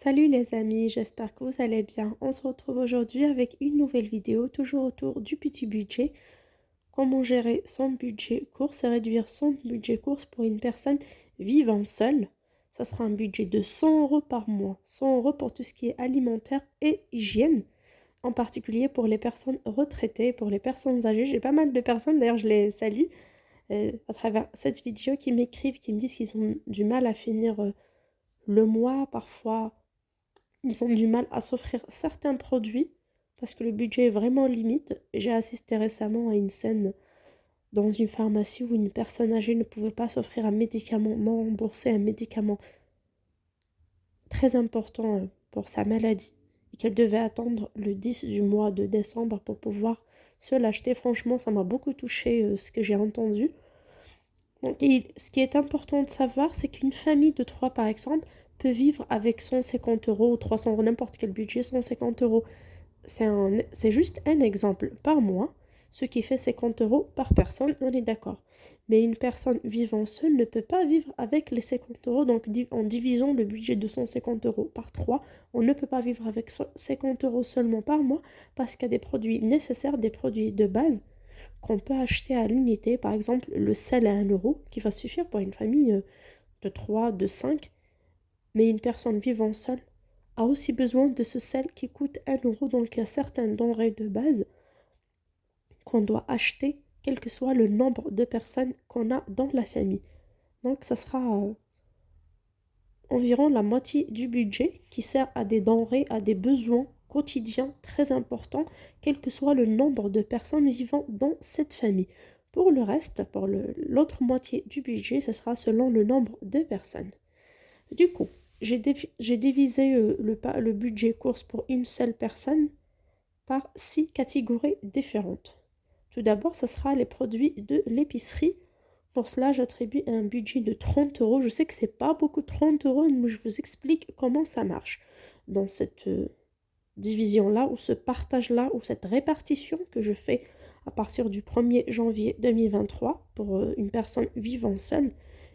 Salut les amis, j'espère que vous allez bien. On se retrouve aujourd'hui avec une nouvelle vidéo, toujours autour du petit budget. Comment gérer son budget course et réduire son budget course pour une personne vivant seule. Ça sera un budget de 100 euros par mois. 100 euros pour tout ce qui est alimentaire et hygiène, en particulier pour les personnes retraitées, pour les personnes âgées. J'ai pas mal de personnes, d'ailleurs je les salue à travers cette vidéo, qui m'écrivent, qui me disent qu'ils ont du mal à finir le mois parfois. Ils ont du mal à s'offrir certains produits parce que le budget est vraiment limite. J'ai assisté récemment à une scène dans une pharmacie où une personne âgée ne pouvait pas s'offrir un médicament non remboursé, un médicament très important pour sa maladie, et qu'elle devait attendre le 10 du mois de décembre pour pouvoir se l'acheter. Franchement, ça m'a beaucoup touché ce que j'ai entendu. Donc, ce qui est important de savoir, c'est qu'une famille de 3, par exemple, peut vivre avec 150 euros ou 300 euros, n'importe quel budget. 150 euros, c'est juste un exemple par mois, ce qui fait 50 euros par personne, on est d'accord. Mais une personne vivant seule ne peut pas vivre avec les 50 euros. Donc, en divisant le budget de 150 euros par 3, on ne peut pas vivre avec 50 euros seulement par mois, parce qu'il y a des produits nécessaires, des produits de base qu'on peut acheter à l'unité. Par exemple, le sel à 1 euro, qui va suffire pour une famille de 3, de 5. Mais une personne vivant seule a aussi besoin de ce sel qui coûte 1 euro. Donc il y a certains denrées de base qu'on doit acheter, quel que soit le nombre de personnes qu'on a dans la famille. Donc ça sera environ la moitié du budget qui sert à des denrées, à des besoins quotidiens très importants, quel que soit le nombre de personnes vivant dans cette famille. Pour le reste, pour l'autre moitié du budget, ce sera selon le nombre de personnes. Du coup, j'ai divisé le budget course pour une seule personne par 6 catégories différentes. Tout d'abord, ce sera les produits de l'épicerie. Pour cela, j'attribue un budget de 30 euros. Je sais que c'est pas beaucoup, 30 euros, mais je vous explique comment ça marche. Dans cette division-là, ou ce partage-là, ou cette répartition que je fais à partir du 1er janvier 2023 pour une personne vivant seule,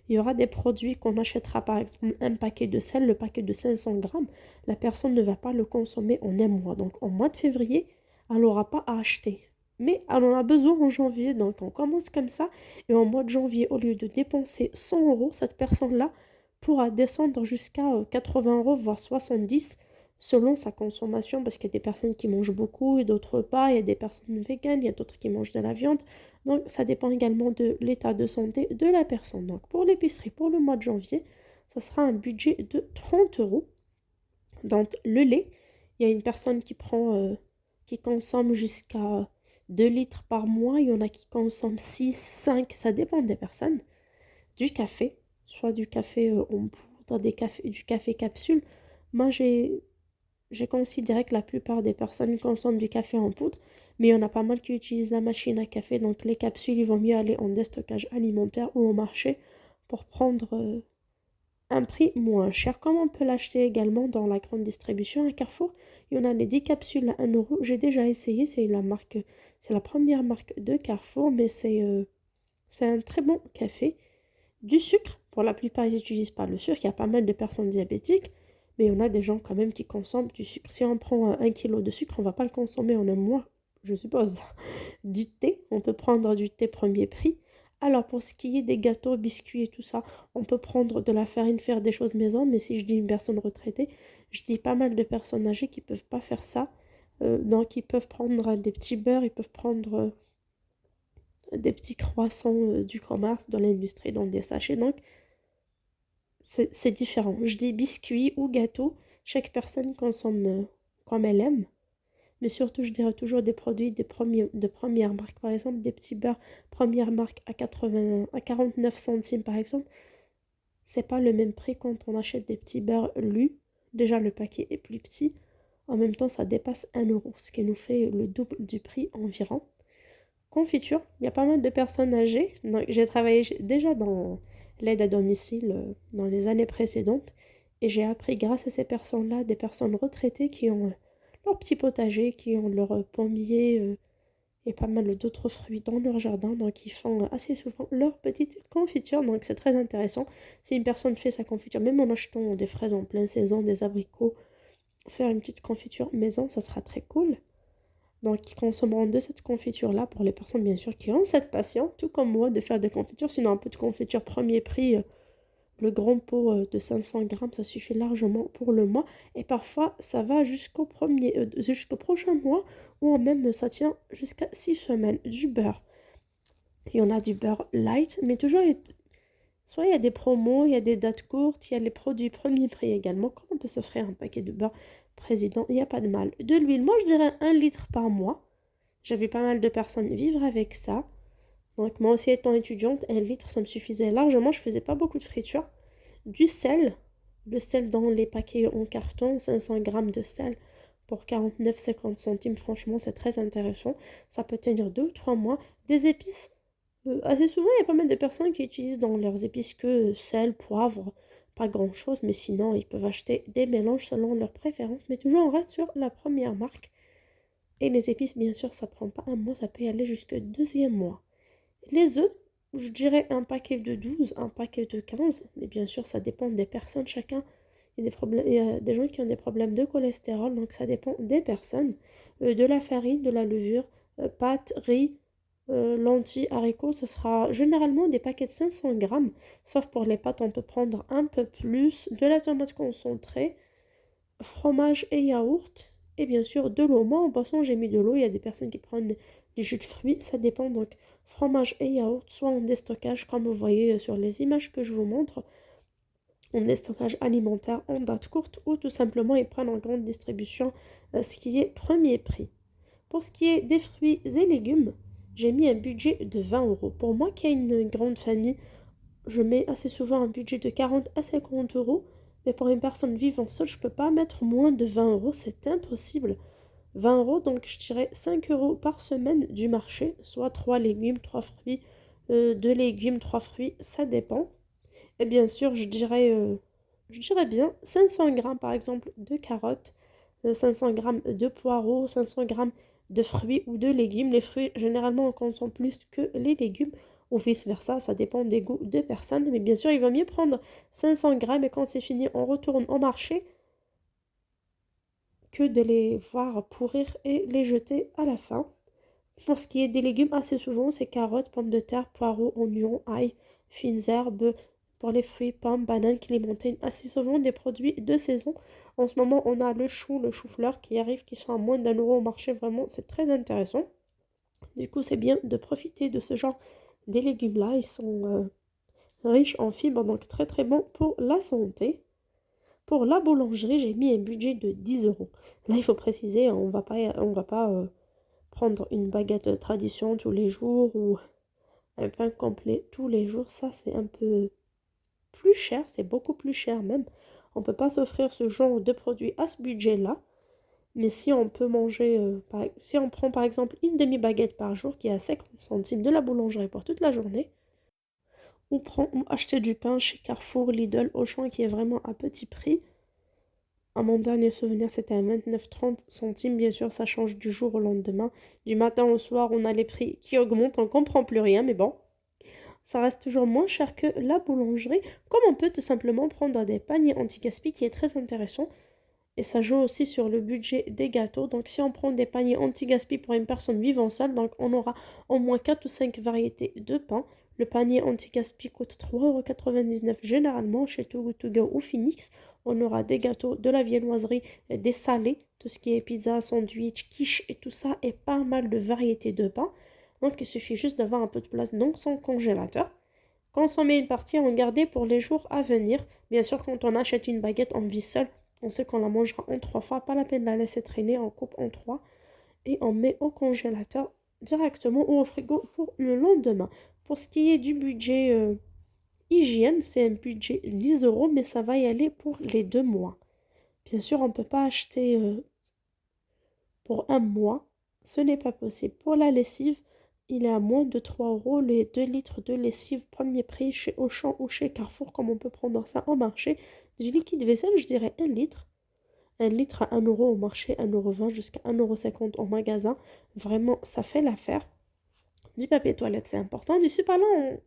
il y aura des produits qu'on achètera, par exemple un paquet de sel, le paquet de 500 grammes, la personne ne va pas le consommer en un mois. Donc en mois de février, elle n'aura pas à acheter. Mais elle en a besoin en janvier, donc on commence comme ça. Et en mois de janvier, au lieu de dépenser 100 euros, cette personne-là pourra descendre jusqu'à 80 euros, voire 70 selon sa consommation, parce qu'il y a des personnes qui mangent beaucoup et d'autres pas. Il y a des personnes véganes, il y a d'autres qui mangent de la viande. Donc ça dépend également de l'état de santé de la personne. Donc pour l'épicerie, pour le mois de janvier, ça sera un budget de 30 euros. Donc le lait, il y a une personne qui consomme jusqu'à 2 litres par mois. Il y en a qui consomment 6, 5, ça dépend des personnes. Du café, soit du café en poudre, du café capsule. Moi, j'ai considéré que la plupart des personnes consomment du café en poudre, mais il y en a pas mal qui utilisent la machine à café. Donc les capsules, il vaut mieux aller en déstockage alimentaire ou au marché pour prendre un prix moins cher. Comme on peut l'acheter également dans la grande distribution à Carrefour, il y en a les 10 capsules à 1 euro. J'ai déjà essayé, c'est la première marque de Carrefour, mais c'est un très bon café. Du sucre, pour la plupart ils n'utilisent pas le sucre, il y a pas mal de personnes diabétiques, mais on a des gens quand même qui consomment du sucre. Si on prend 1 kilo de sucre, on ne va pas le consommer en un mois, je suppose. Du thé, on peut prendre du thé premier prix. Alors pour ce qui est des gâteaux, biscuits et tout ça, on peut prendre de la farine, faire des choses maison, mais si je dis une personne retraitée, je dis pas mal de personnes âgées qui ne peuvent pas faire ça. Donc ils peuvent prendre des petits beurres, ils peuvent prendre des petits croissants du commerce, dans l'industrie, dans des sachets. Donc c'est différent. Je dis biscuits ou gâteaux, chaque personne consomme comme elle aime. Mais surtout, je dirais toujours des produits de première marque. Par exemple, des petits beurres première marque à 49 centimes, par exemple. C'est pas le même prix quand on achète des petits beurres lus. Déjà, le paquet est plus petit. En même temps, ça dépasse 1 euro, ce qui nous fait le double du prix environ. Confiture, il y a pas mal de personnes âgées. Donc, j'ai travaillé déjà dans l'aide à domicile dans les années précédentes, et j'ai appris grâce à ces personnes-là, des personnes retraitées qui ont leur petit potager, qui ont leur pommier, et pas mal d'autres fruits dans leur jardin, donc ils font assez souvent leur petite confiture, donc c'est très intéressant. Si une personne fait sa confiture, même en achetant des fraises en pleine saison, des abricots, faire une petite confiture maison, ça sera très cool. Donc ils consommeront de cette confiture-là pour les personnes bien sûr qui ont cette passion, tout comme moi, de faire des confitures. Sinon un peu de confiture premier prix, le grand pot de 500 grammes, ça suffit largement pour le mois. Et parfois, ça va jusqu'au prochain mois, ou même ça tient jusqu'à 6 semaines. Du beurre. Il y en a du beurre light, mais toujours, soit il y a des promos, il y a des dates courtes, il y a les produits premier prix également. Quand on peut s'offrir un paquet de beurre président, il n'y a pas de mal. De l'huile, moi je dirais 1 litre par mois. J'ai vu pas mal de personnes vivre avec ça. Donc moi aussi étant étudiante, 1 litre ça me suffisait largement. Je faisais pas beaucoup de friture. Du sel, le sel dans les paquets en carton, 500 grammes de sel pour 49,50 centimes. Franchement, c'est très intéressant. Ça peut tenir 2 ou 3 mois. Des épices, assez souvent, il y a pas mal de personnes qui utilisent dans leurs épices que sel, poivre, pas grand-chose. Mais sinon, ils peuvent acheter des mélanges selon leurs préférences. Mais toujours, on reste sur la première marque. Et les épices, bien sûr, ça prend pas un mois, ça peut y aller jusqu'au deuxième mois. Les œufs, je dirais un paquet de 12, un paquet de 15, mais bien sûr, ça dépend des personnes. Chacun, il y a des gens qui ont des problèmes de cholestérol, donc ça dépend des personnes. De la farine, de la levure, pâtes, riz, lentilles, haricots, ce sera généralement des paquets de 500 grammes. Sauf pour les pâtes, on peut prendre un peu plus. De la tomate concentrée, fromage et yaourt. Et bien sûr, de l'eau. Moi, en boisson, j'ai mis de l'eau. Il y a des personnes qui prennent du jus de fruits. Ça dépend donc. Fromage et yaourt, soit en déstockage, comme vous voyez sur les images que je vous montre, en déstockage alimentaire en date courte, ou tout simplement, ils prennent en grande distribution, ce qui est premier prix. Pour ce qui est des fruits et légumes, j'ai mis un budget de 20 euros. Pour moi qui ai une grande famille, je mets assez souvent un budget de 40 à 50 euros. Mais pour une personne vivant seule, je ne peux pas mettre moins de 20 euros. C'est impossible. 20 euros, donc je dirais 5 euros par semaine du marché. Soit 3 légumes, 3 fruits, 2 légumes, 3 fruits. Ça dépend. Et bien sûr, je dirais bien 500 grammes par exemple de carottes, 500 grammes de poireaux, 500 grammes de fruits ou de légumes. Les fruits, généralement, on consomme plus que les légumes ou vice-versa. Ça dépend des goûts de personnes. Mais bien sûr, il va mieux prendre 500 grammes et quand c'est fini, on retourne au marché que de les voir pourrir et les jeter à la fin. Pour ce qui est des légumes, assez souvent, c'est carottes, pommes de terre, poireaux, oignons, ail, fines herbes. Pour les fruits, pommes, bananes, clémentines, assez souvent des produits de saison. En ce moment, on a le chou, le chou-fleur qui arrivent, qui sont à moins d'1 euro au marché. Vraiment, c'est très intéressant. Du coup, c'est bien de profiter de ce genre des légumes-là. Ils sont riches en fibres, donc très très bons pour la santé. Pour la boulangerie, j'ai mis un budget de 10 euros. Là, il faut préciser, on va pas prendre une baguette de tradition tous les jours ou un pain complet tous les jours. Ça, c'est un peu plus cher, c'est beaucoup plus cher même. On ne peut pas s'offrir ce genre de produit à ce budget-là. Mais si on peut manger, si on prend par exemple une demi-baguette par jour qui est à 50 centimes de la boulangerie pour toute la journée, ou acheter du pain chez Carrefour, Lidl, Auchan qui est vraiment à petit prix. À mon dernier souvenir, c'était à 29,30 centimes. Bien sûr, ça change du jour au lendemain. Du matin au soir, on a les prix qui augmentent, on comprend plus rien, mais bon. Ça reste toujours moins cher que la boulangerie. Comme on peut tout simplement prendre des paniers anti-gaspi qui est très intéressant. Et ça joue aussi sur le budget des gâteaux. Donc si on prend des paniers anti-gaspi pour une personne vivant seule, donc on aura au moins 4 ou 5 variétés de pain. Le panier anti-gaspi coûte 3,99 € généralement chez Too Good To Go ou Phoenix. On aura des gâteaux, de la viennoiserie, des salés, tout ce qui est pizza, sandwich, quiche et tout ça, et pas mal de variétés de pain. Donc il suffit juste d'avoir un peu de place dans son congélateur. Consommer une partie, en garder pour les jours à venir. Bien sûr, quand on achète une baguette, on vit seul. On sait qu'on la mangera en 3 fois, pas la peine de la laisser traîner, on coupe en 3 et on met au congélateur directement ou au frigo pour le lendemain. Pour ce qui est du budget hygiène, c'est un budget 10 euros, mais ça va y aller pour les 2 mois. Bien sûr, on ne peut pas acheter pour un mois, ce n'est pas possible. Pour la lessive, il est à moins de 3 euros les 2 litres de lessive premier prix chez Auchan ou chez Carrefour, comme on peut prendre ça au marché. Du liquide vaisselle, je dirais 1 litre. Un litre à 1 euro au marché, 1,20 € jusqu'à 1,50 € au magasin. Vraiment, ça fait l'affaire. Du papier toilette, c'est important. Du super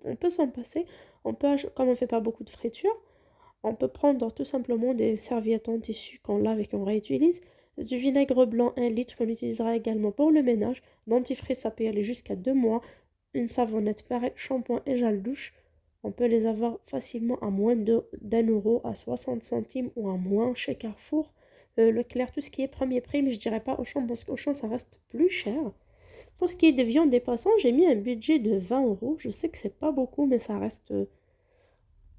on peut s'en passer. Comme on ne fait pas beaucoup de friture, on peut prendre tout simplement des serviettes en tissu qu'on lave et qu'on réutilise. Du vinaigre blanc, 1 litre, qu'on utilisera également pour le ménage. Dentifrice, ça peut y aller jusqu'à 2 mois. Une savonnette, pareil, shampoing et gel douche. On peut les avoir facilement à moins d'1 € à 60 centimes ou à moins chez Carrefour. Leclerc, tout ce qui est premier prix, mais je dirais pas Auchan parce qu'Auchan, ça reste plus cher. Pour ce qui est des viandes des poissons, j'ai mis un budget de 20 euros. Je sais que c'est pas beaucoup, mais ça reste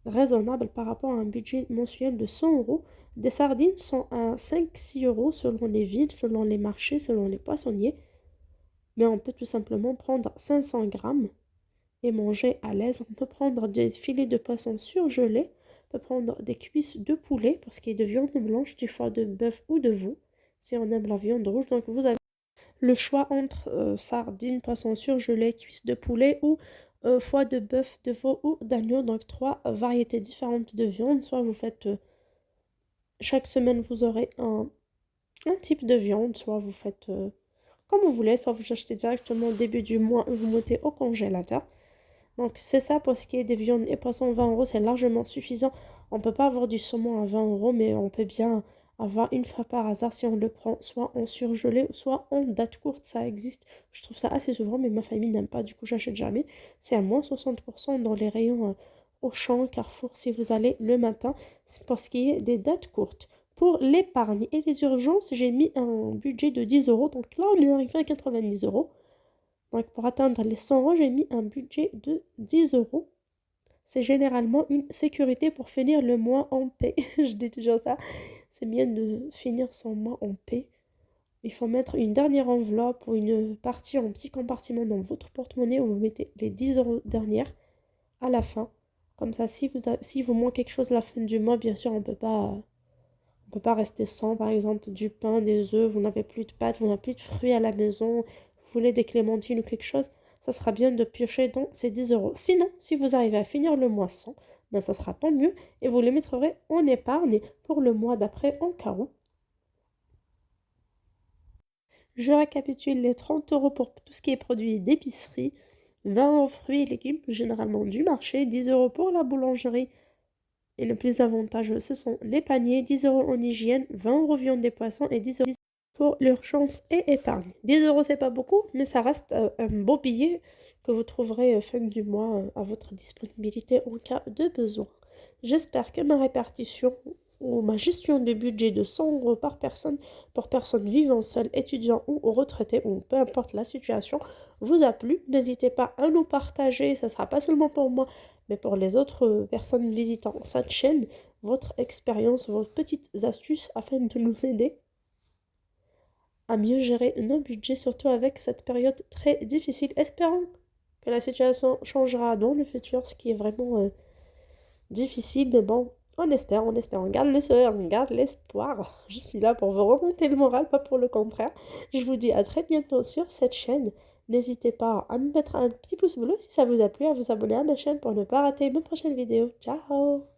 raisonnable par rapport à un budget mensuel de 100 euros. Des sardines sont à 5-6 € selon les villes, selon les marchés, selon les poissonniers. Mais on peut tout simplement prendre 500 grammes et manger à l'aise. On peut prendre des filets de poisson surgelés. On peut prendre des cuisses de poulet pour ce qui est de viande blanche, du foie de bœuf ou de veau. Si on aime la viande rouge, donc vous avez le choix entre sardines, poisson surgelé, cuisses de poulet ou foie de bœuf, de veau ou d'agneau. Donc 3 variétés différentes de viande. Soit vous faites chaque semaine vous aurez un type de viande, soit vous faites comme vous voulez, soit vous achetez directement au début du mois et vous mettez au congélateur. Donc c'est ça pour ce qui est des viandes et poissons. 20 euros, c'est largement suffisant. On ne peut pas avoir du saumon à 20 euros, mais on peut bien avoir une fois par hasard si on le prend soit en surgelé, soit en date courte. Ça existe. Je trouve ça assez souvent, mais ma famille n'aime pas, du coup j'achète jamais. C'est à moins 60% dans les rayons Auchan, Carrefour, si vous allez le matin. C'est pour ce qui est des dates courtes. Pour l'épargne et les urgences, j'ai mis un budget de 10 euros. Donc là, on est arrivé à 90 euros. Donc pour atteindre les 100 euros, j'ai mis un budget de 10 euros. C'est généralement une sécurité pour finir le mois en paix. Je dis toujours ça. C'est bien de finir son mois en paix. Il faut mettre une dernière enveloppe ou une partie en petit compartiment dans votre porte-monnaie où vous mettez les 10 euros dernières à la fin. Comme ça, si vous manque quelque chose à la fin du mois, bien sûr, on peut pas rester sans, par exemple, du pain, des œufs, vous n'avez plus de pâtes, vous n'avez plus de fruits à la maison, vous voulez des clémentines ou quelque chose, ça sera bien de piocher dans ces 10 euros. Sinon, si vous arrivez à finir le mois sans, ben ça sera tant mieux et vous les mettrez en épargne pour le mois d'après en cas où. Je récapitule les 30 euros pour tout ce qui est produit d'épicerie, 20 en fruits et légumes, généralement du marché, 10 euros pour la boulangerie. Et le plus avantageux, ce sont les paniers, 10 euros en hygiène, 20 euros viande des poissons et 10 euros pour l'urgence et épargne. 10 euros, c'est pas beaucoup, mais ça reste un beau billet que vous trouverez fin du mois à votre disponibilité en cas de besoin. J'espère que ma répartition ou ma gestion de budget de 100 euros par personne pour personnes vivant seules, étudiants ou retraités, ou peu importe la situation, vous a plu. N'hésitez pas à nous partager, ça sera pas seulement pour moi, mais pour les autres personnes visitant cette chaîne, votre expérience, vos petites astuces afin de nous aider à mieux gérer nos budgets, surtout avec cette période très difficile. Espérons que la situation changera dans le futur, ce qui est vraiment difficile, mais bon, on espère, on garde le sourire, on garde l'espoir. Je suis là pour vous remonter le moral, pas pour le contraire. Je vous dis à très bientôt sur cette chaîne. N'hésitez pas à me mettre un petit pouce bleu si ça vous a plu, à vous abonner à ma chaîne pour ne pas rater mes prochaines vidéos. Ciao!